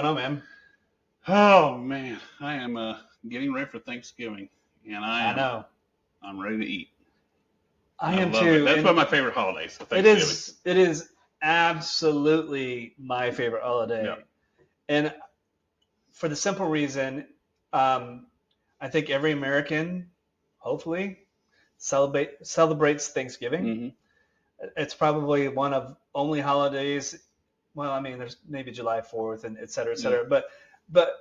on, man? Oh man, I am getting ready for Thanksgiving, and I know. I'm ready to eat. I am love too. it. That's And one of my favorite holidays. So it Thanksgiving. is absolutely my favorite holiday. Yeah. And for the simple reason, um, I think every American, hopefully, celebrates Thanksgiving. Mm-hmm. It's probably one of only holidays. Well, I mean, there's maybe July 4th and et cetera, et cetera. Yeah. But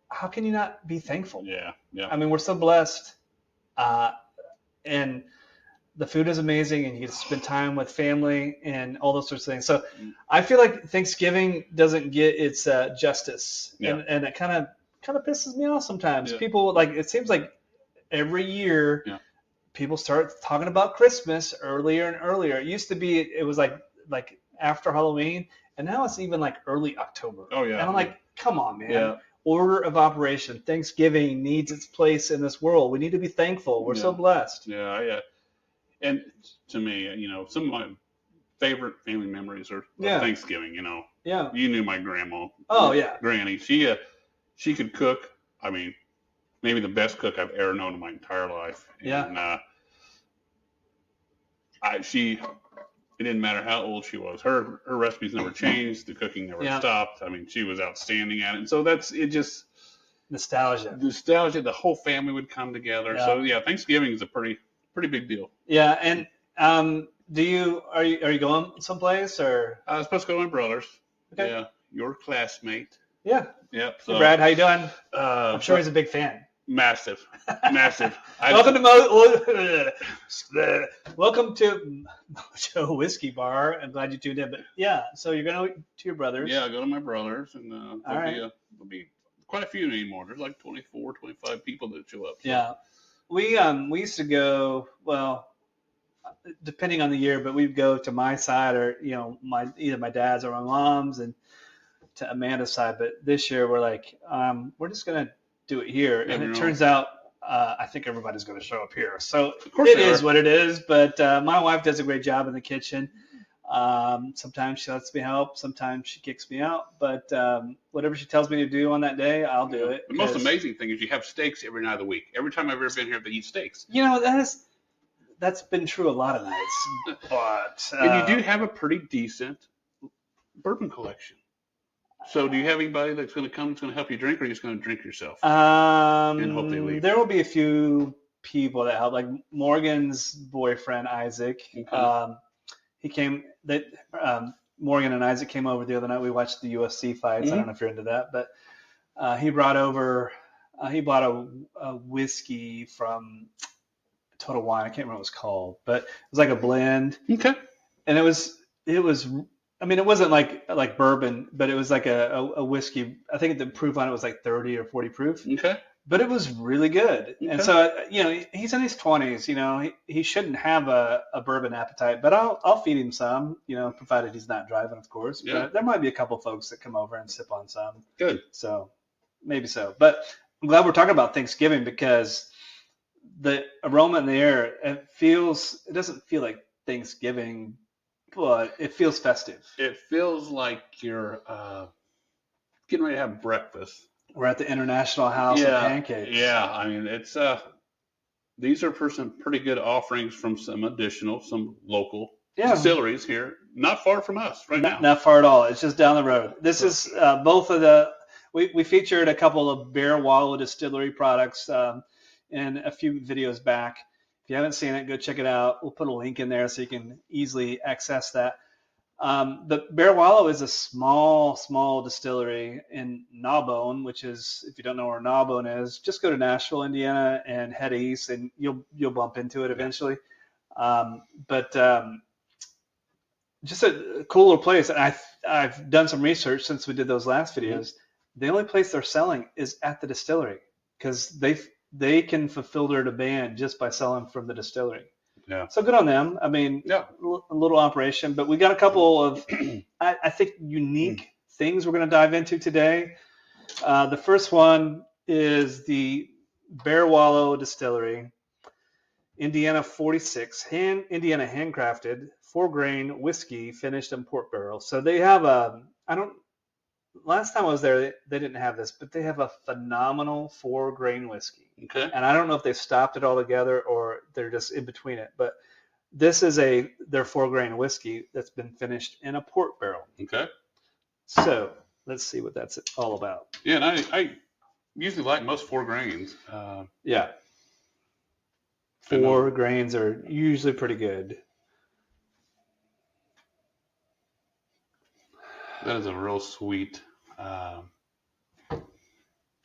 how can you not be thankful? Yeah. Yeah. I mean, we're so blessed, and the food is amazing, and you get to spend time with family and all those sorts of things. So, I feel like Thanksgiving doesn't get its justice, Yeah. and it kind of pisses me off sometimes. Yeah. People like it seems like every year. Yeah. People start talking about Christmas earlier and earlier. It used to be it was like after Halloween, and now it's even like early October. Oh yeah. And I'm like, come on, man. Yeah. Order of operation. Thanksgiving needs its place in this world. We need to be thankful. We're so blessed. Yeah. Yeah. And to me, some of my favorite family memories are Thanksgiving. Yeah. You knew my grandma. Oh yeah. Granny. She could cook. I mean, maybe the best cook I've ever known in my entire life. Yeah. And it didn't matter how old she was. Her recipes never changed. The cooking never stopped. I mean, she was outstanding at it. And so just nostalgia. The whole family would come together. Yeah. So yeah, Thanksgiving is a pretty big deal. Yeah. And are you going someplace or? I was supposed to go with my brothers. Okay. Yeah. Your classmate. Yeah. Yep. So, hey Brad, how you doing? I'm sure he's a big fan. Massive. Welcome to Mojo Whiskey Bar. I'm glad you tuned in. But yeah, so you're going to your brothers. Yeah, go to my brothers, and there'll be quite a few anymore. There's like 24, 25 people that show up. So. Yeah, we used to go, well, depending on the year, but we'd go to my side or either my dad's or my mom's and to Amanda's side. But this year we're like, we're just gonna do it here, and it turns out I think everybody's going to show up here. So it is what it is. But my wife does a great job in the kitchen. Sometimes she lets me help. Sometimes she kicks me out. But whatever she tells me to do on that day, I'll do it. The most amazing thing is you have steaks every night of the week. Every time I've ever been here, they eat steaks. That's been true a lot of nights. But and you do have a pretty decent bourbon collection. So do you have anybody that's going to come that's going to help you drink, or are you just going to drink yourself? And hope they leave? There will be a few people that help, like Morgan's boyfriend, Isaac. Okay. He came. Morgan and Isaac came over the other night. We watched the UFC fights. Mm-hmm. I don't know if you're into that, but he brought over. He bought a whiskey from Total Wine. I can't remember what it was called, but it was like a blend. Okay. And it was. I mean, it wasn't like bourbon, but it was like a whiskey. I think the proof on it was like 30 or 40 proof. Okay. But it was really good. Okay. And so, he's in his 20s. He shouldn't have a bourbon appetite, but I'll feed him some, provided he's not driving, of course. Yeah. But there might be a couple folks that come over and sip on some. Good. So maybe so. But I'm glad we're talking about Thanksgiving because the aroma in the air, it doesn't feel like Thanksgiving, but it feels festive. It feels like you're getting ready to have breakfast. We're at the International House of Pancakes. Yeah, I mean, it's these are for some pretty good offerings from some local distilleries here, not far from us now. Not far at all. It's just down the road. This is both of the. We featured a couple of Bear Wallow Distillery products in a few videos back. If you haven't seen it, go check it out. We'll put a link in there so you can easily access that. The Bear Wallow is a small distillery in Gnawbone, which is, if you don't know where Gnawbone is, just go to Nashville, Indiana, and head east, and you'll bump into it eventually. Just a cool little place. And I've done some research since we did those last videos. Mm-hmm. The only place they're selling is at the distillery because they can fulfill their demand just by selling from the distillery. Yeah. So good on them. I mean, a little operation, but we got a couple of, I think, unique things we're going to dive into today. The first one is the Bear Wallow Distillery, Indiana 46, Indiana handcrafted, 4-grain whiskey finished in port barrels. So they have last time I was there, they didn't have this, but they have a phenomenal 4-grain whiskey. Okay. And I don't know if they've stopped it altogether or they're just in between it, but this is their 4-grain whiskey that's been finished in a port barrel. Okay. So let's see what that's all about. Yeah, and I usually like most 4 grains. Yeah. 4 grains are usually pretty good. That is a real sweet. I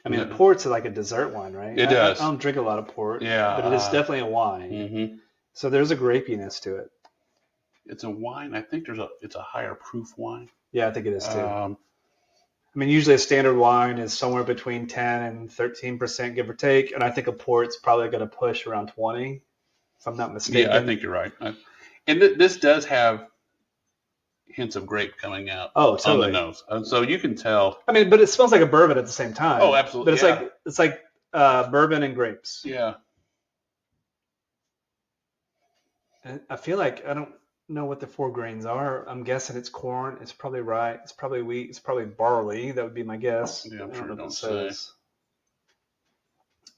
mean, port's like a dessert wine, right? It does. I don't drink a lot of port, yeah, but it is definitely a wine. Mm-hmm. So there's a grapiness to it. It's a wine. I think it's a higher proof wine. Yeah, I think it is too. I mean, usually a standard wine is somewhere between 10 and 13%, give or take, and I think a port's probably going to push around 20, if I'm not mistaken. Yeah, I think you're right. And this does have hints of grape coming out on the nose, and so you can tell. I mean, but it smells like a bourbon at the same time. Oh, absolutely. But it's like bourbon and grapes. Yeah. And I feel like I don't know what the 4 grains are. I'm guessing it's corn. It's probably rye. It's probably wheat. It's probably barley. That would be my guess. Yeah, I'm I sure don't know don't what it say. says.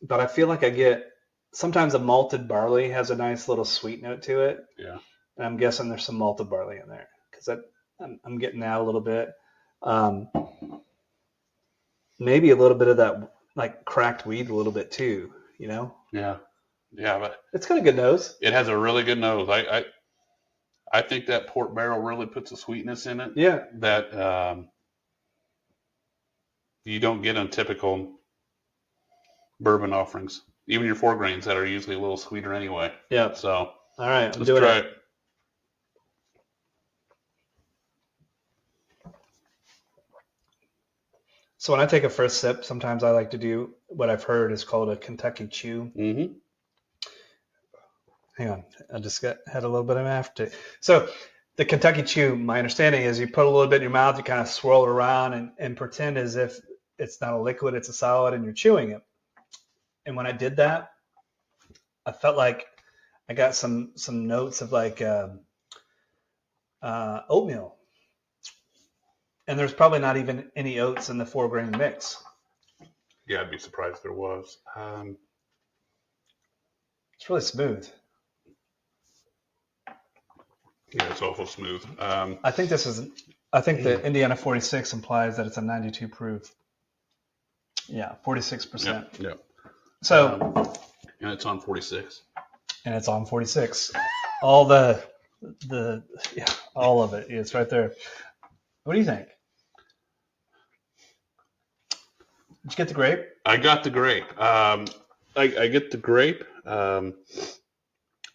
But I feel like I get sometimes a malted barley has a nice little sweet note to it. Yeah. And I'm guessing there's some malted barley in there because I'm getting that a little bit. Maybe a little bit of that like cracked weed a little bit too, you know? Yeah. Yeah, but it's got a good nose. It has a really good nose. I think that port barrel really puts a sweetness in it. Yeah. That you don't get on typical bourbon offerings. Even your 4 grains that are usually a little sweeter anyway. Yeah. So all right, let's try it. So when I take a first sip, sometimes I like to do what I've heard is called a Kentucky chew. Mm-hmm. Hang on, I just had a little bit of aftertaste. So the Kentucky chew, my understanding is you put a little bit in your mouth, you kind of swirl it around and pretend as if it's not a liquid, it's a solid, and you're chewing it. And when I did that, I felt like I got some notes of like oatmeal. And there's probably not even any oats in the 4-grain mix. Yeah, I'd be surprised if there was. It's really smooth. Yeah, it's awful smooth. I think the Indiana 46 implies that it's a 92 proof. Yeah, 46%. Yeah. So. And it's on 46. And it's on 46. All all of it. It's right there. What do you think? Did you get the grape? I got the grape. I get the grape, and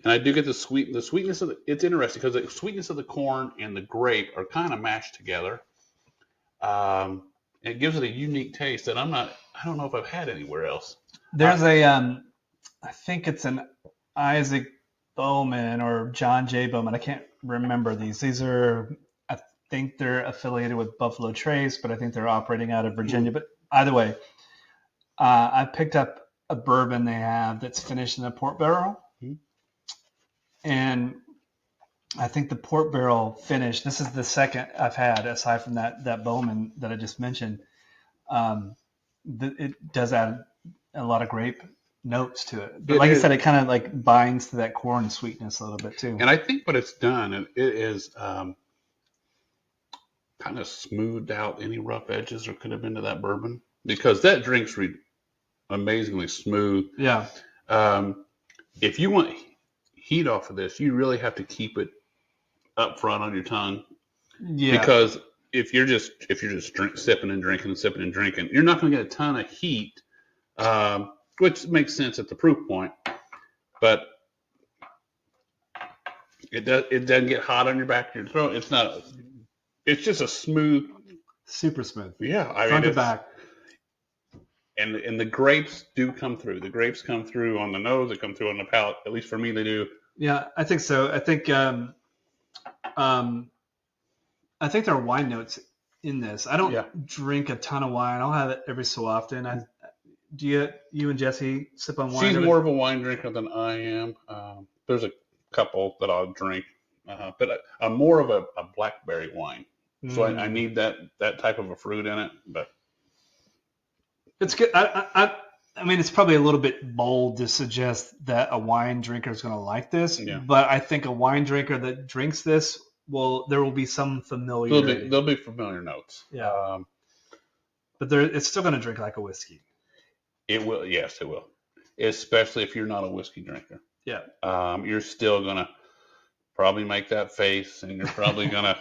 I do get the sweetness of it's interesting because the sweetness of the corn and the grape are kind of mashed together. It gives it a unique taste that I don't know if I've had anywhere else. There's I think it's an Isaac Bowman or John J. Bowman. I can't remember these. I think they're affiliated with Buffalo Trace, but I think they're operating out of Virginia. But either way, I picked up a bourbon they have that's finished in a port barrel. And I think the port barrel finish, this is the second I've had, aside from that Bowman that I just mentioned. It does add a lot of grape notes to it. But like I said, it kind of like binds to that corn sweetness a little bit too. And I think what it's done, it is kind of smoothed out any rough edges there could have been to that bourbon, because that drink's amazingly smooth. Yeah. If you want heat off of this, you really have to keep it up front on your tongue. Yeah. Because if you're just sipping and drinking, you're not going to get a ton of heat, which makes sense at the proof point. But it doesn't get hot on your back of your throat. It's just a smooth, super smooth. Yeah, front to back. And the grapes do come through. The grapes come through on the nose. They come through on the palate. At least for me, they do. Yeah, I think so. I think there are wine notes in this. I don't drink a ton of wine. I'll have it every so often. You and Jesse sip on wine? She's more of a wine drinker than I am. There's a couple that I'll drink, but I'm more of a blackberry wine So I need that type of a fruit in it, but it's good. I mean, it's probably a little bit bold to suggest that a wine drinker is going to like this, but I think a wine drinker that drinks this there will be some familiarity. There'll be familiar notes. Yeah. But it's still going to drink like a whiskey. It will. Yes, it will. Especially if you're not a whiskey drinker. Yeah. You're still going to probably make that face, and you're probably going to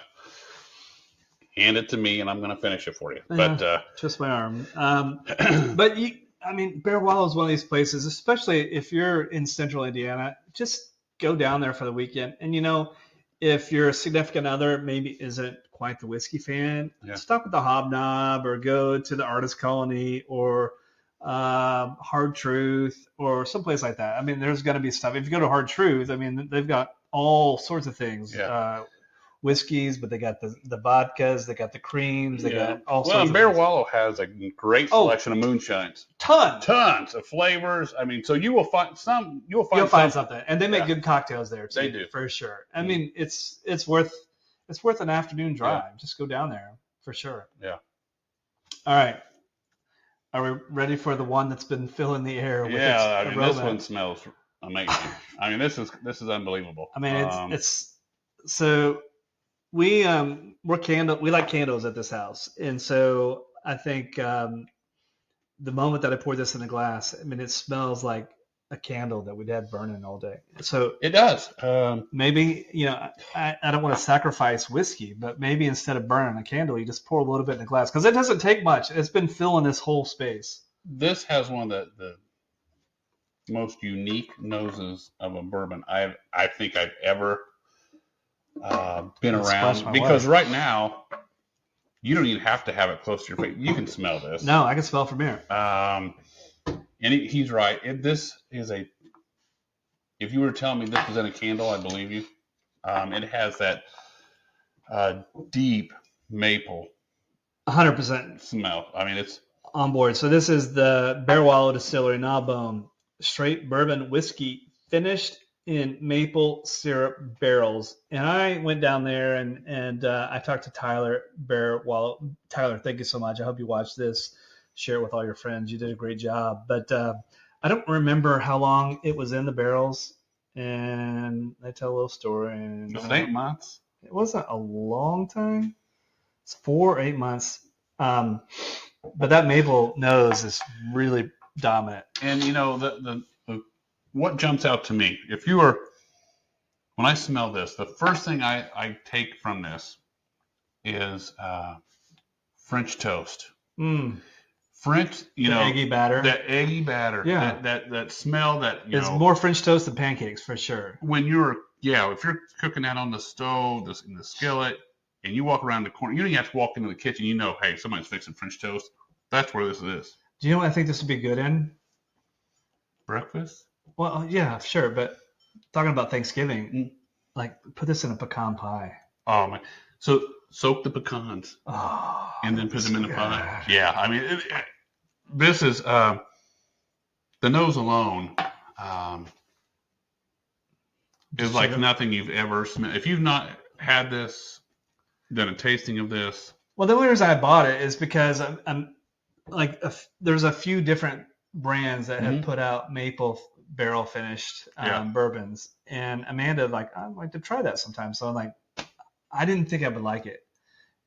hand it to me, and I'm going to finish it for you. But twist my arm. But Bear Wallow is one of these places, especially if you're in central Indiana, just go down there for the weekend. And, if your significant other maybe isn't quite the whiskey fan, stop at the Hobnob or go to the Artist Colony or Hard Truth or someplace like that. I mean, there's going to be stuff. If you go to Hard Truth, I mean, they've got all sorts of things. Yeah. Whiskeys, but they got the vodkas, they got the creams, they got all sorts of things. Bear Wallow has a great selection of moonshines. Tons of flavors. I mean, so you'll find something. And they make good cocktails there too. They do. For sure. I mean, it's worth an afternoon drive. Yeah. Just go down there for sure. Yeah. All right. Are we ready for the one that's been filling the air with its aroma? This one smells amazing. I mean, this is unbelievable. I mean, it's so we like candles at this house, and so I think the moment that I poured this in a glass, I mean, it smells like a candle that we'd had burning all day. So it does. Maybe I don't want to sacrifice whiskey, but maybe instead of burning a candle, you just pour a little bit in a glass because it doesn't take much. It's been filling this whole space. This has one of the most unique noses of a bourbon I think I've ever been around, because right now you don't even have to have it close to your face. You can smell this. No, I can smell it from here. And he's right. If you were telling me this was in a candle, I believe you. It has that deep maple 100% smell. I mean, it's on board. So this is the Bear Wallow Distillery Gnaw straight bourbon whiskey finished in maple syrup barrels. And I went down there and I talked to Tyler Bear Wallow. Tyler, thank you so much. I hope you watch this. Share it with all your friends. You did a great job. But I don't remember how long it was in the barrels. And I tell a little story. And, was it 8 months? It wasn't a long time. It's 4 or 8 months. But that maple nose is really dominant. And the what jumps out to me, when I smell this, the first thing I take from this is French toast. French, the eggy batter. That eggy batter. Yeah. That smell that, it's more French toast than pancakes for sure. When if you're cooking that on the stove, in the skillet, and you walk around the corner, you don't even have to walk into the kitchen, hey, somebody's fixing French toast. That's where this is. Do you know what I think this would be good in? Breakfast? Well, yeah, sure. But talking about Thanksgiving, put this in a pecan pie. Oh, man. So soak the pecans and then put them in the pie. Yeah, I mean, this is the nose alone is like nothing you've ever smelled. If you've not had this, done a tasting of this. Well, the only reason I bought it is because there's a few different brands that have put out maple barrel finished bourbons, and Amanda I'd like to try that sometime. So I'm like, I didn't think I would like it.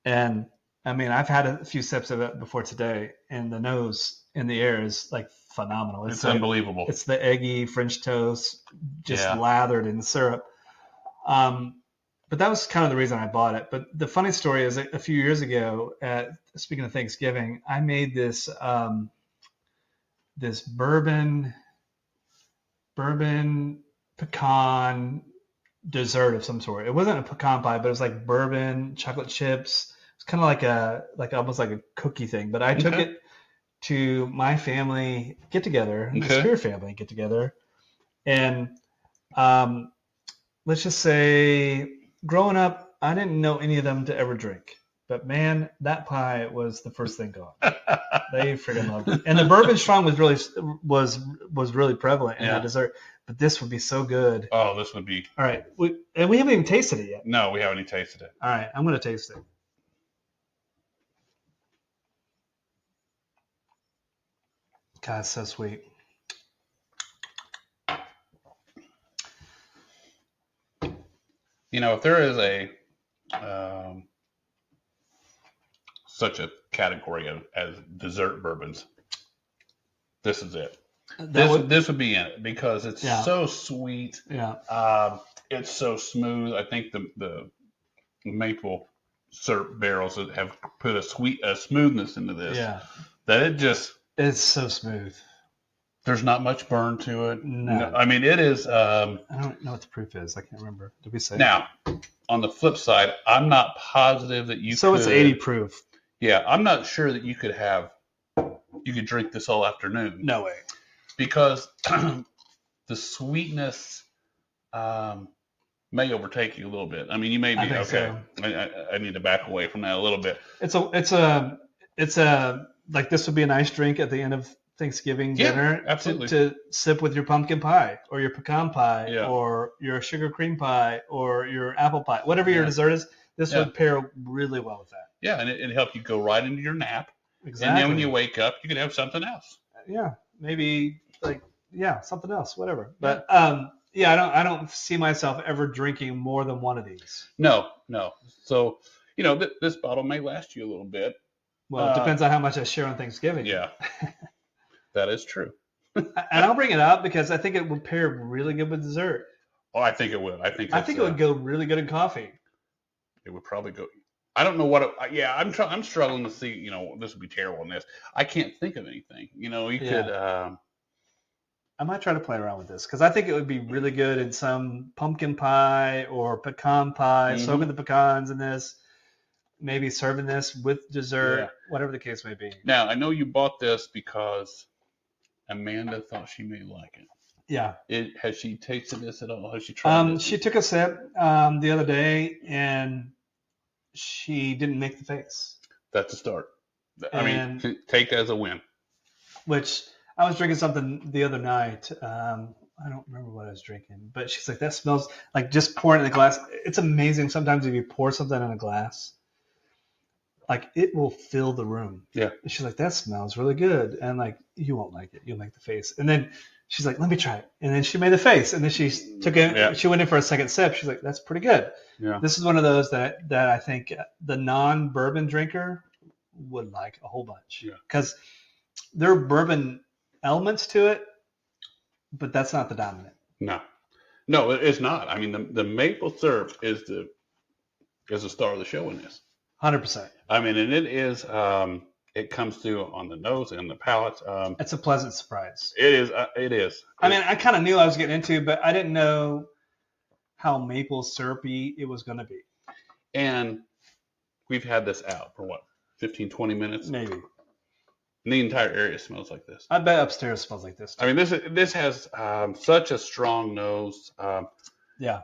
And I mean, I've had a few sips of it before today, and the nose in the air is phenomenal. It's unbelievable. It's the eggy French toast, just lathered in syrup. But that was kind of the reason I bought it. But the funny story is a few years ago, speaking of Thanksgiving, I made this this bourbon pecan dessert of some sort. It wasn't a pecan pie, but it was like bourbon, chocolate chips. It's kind of almost like a cookie thing. But I took it to my family get together, the Spear family get together, and let's just say, growing up, I didn't know any of them to ever drink. But man, that pie was the first thing gone. They freaking loved it. And the bourbon strong was really prevalent in that dessert. But this would be so good. Oh, this would be. All right. We haven't even tasted it yet. No, we haven't even tasted it. All right. I'm going to taste it. God, it's so sweet. You know, if there is a such a category as dessert bourbons, this is it. This would be in it because it's so sweet. Yeah. It's so smooth. I think the maple syrup barrels have put a smoothness into this. Yeah. That it just. It's so smooth. There's not much burn to it. No. I mean, it is. I don't know what the proof is. I can't remember. Did we say? Now, on the flip side, I'm not positive that you. So it's 80 proof. Yeah, I'm not sure that you could drink this all afternoon. No way. Because the sweetness may overtake you a little bit. I mean, you may be okay. So. I need to back away from that a little bit. It's a like this would be a nice drink at the end of Thanksgiving dinner. Absolutely. To sip with your pumpkin pie or your pecan pie or your sugar cream pie or your apple pie, whatever your dessert is. This would pair really well with that. Yeah, and it'd help you go right into your nap. Exactly. And then when you wake up, you could have something else. Yeah, maybe something else, whatever. But I don't see myself ever drinking more than one of these. No. So, this bottle may last you a little bit. Well, it depends on how much I share on Thanksgiving. Yeah, that is true. And I'll bring it up because I think it would pair really good with dessert. Oh, I think it would. I think it would go really good in coffee. It would probably go. I don't know what. I'm struggling to see. This would be terrible in this. I can't think of anything. Could. I might try to play around with this because I think it would be really good in some pumpkin pie or pecan pie. Mm-hmm. Soaking the pecans in this. Maybe serving this with dessert, whatever the case may be. Now, I know you bought this because Amanda thought she may like it. Yeah. Has she tasted this at all? Has she tried it? She took a sip the other day, and she didn't make the face. That's a start. I mean, take that as a win. Which, I was drinking something the other night. I don't remember what I was drinking, but she's like, that smells like just pouring it in a glass. It's amazing sometimes if you pour something in a glass. Like, it will fill the room. Yeah. And she's like, that smells really good. And, like, you won't like it. You'll make the face. And then she's like, let me try it. And then she made the face. And then she took it. Yeah. She went in for a second sip. She's like, that's pretty good. Yeah. This is one of those that I think the non-bourbon drinker would like a whole bunch. Yeah. Because there are bourbon elements to it, but that's not the dominant. No, it's not. I mean, the maple syrup is the star of the show in this. 100%. I mean, and it is. It comes through on the nose and the palate. It's a pleasant surprise. It is. It is. I mean, I kind of knew I was getting into, but I didn't know how maple syrupy it was going to be. And we've had this out for what, 15, 20 minutes? Maybe. And the entire area smells like this. I bet upstairs smells like this too. I mean, this has such a strong nose. Yeah.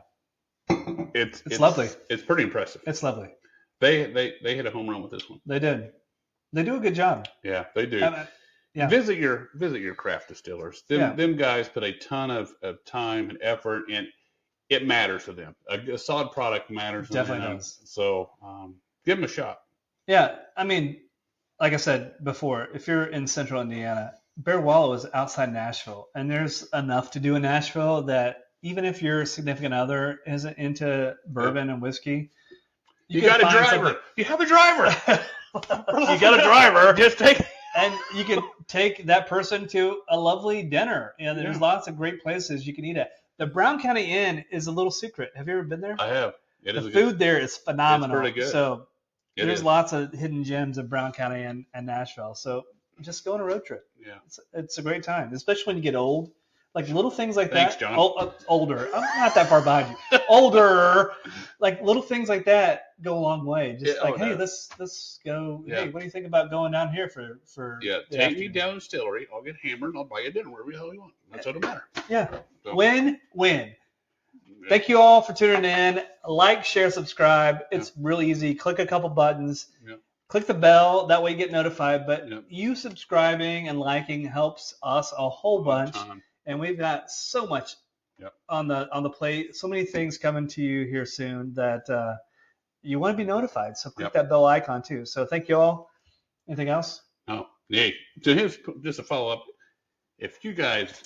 It's lovely. It's pretty impressive. It's lovely. They hit a home run with this one. They did. They do a good job. Yeah, they do. Yeah. Visit your craft distillers. Them guys put a ton of time and effort, and it matters to them. A solid product matters. Definitely does. So give them a shot. Yeah, I mean, like I said before, if you're in Central Indiana, Bear Wallow is outside Nashville, and there's enough to do in Nashville that even if your significant other isn't into bourbon and whiskey. You got a driver. You have a driver. You got a driver. Just take, and you can take that person to a lovely dinner. And there's lots of great places you can eat at. The Brown County Inn is a little secret. Have you ever been there? I have. The food there is phenomenal. It's pretty good. So there's lots of hidden gems in Brown County and Nashville. So just go on a road trip. Yeah, it's a great time, especially when you get old. Like little things like Thanks, that. John. Older. I'm not that far behind you. Older. Like little things like that go a long way. Just hey, let's go. Yeah. Hey, what do you think about going down here for? Yeah, take me down to the distillery. I'll get hammered and I'll buy you dinner wherever the hell you want. That's what it matters. Yeah. So. Win. Yeah. Thank you all for tuning in. Like, share, subscribe. It's really easy. Click a couple buttons. Yeah. Click the bell. That way you get notified. But you subscribing and liking helps us a whole bunch. And we've got so much on the plate, so many things coming to you here soon that you want to be notified. So click that bell icon too. So thank you all. Anything else? Oh, hey, so here's just a follow-up. if you guys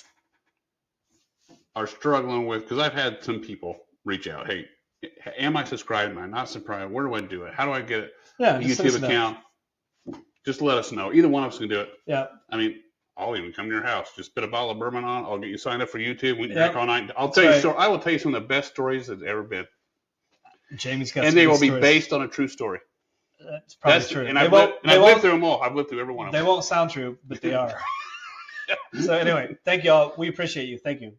are struggling with, because I've had some people reach out, hey, am I subscribed? Am I not subscribed? Where do I do it? How do I get Yeah, a just YouTube account? Just let us know. Either one of us can do it. Yeah. I mean, I'll even come to your house. Just put a bottle of bourbon on. I'll get you signed up for YouTube. We can Yep. drink all night. I will tell you some of the best stories that's ever been. Jamie's got and some they good will be stories. based on a true story. That's probably true. And I've lived through them all. I've lived through every one of them. They won't sound true, but they are. So anyway, thank you all. We appreciate you. Thank you.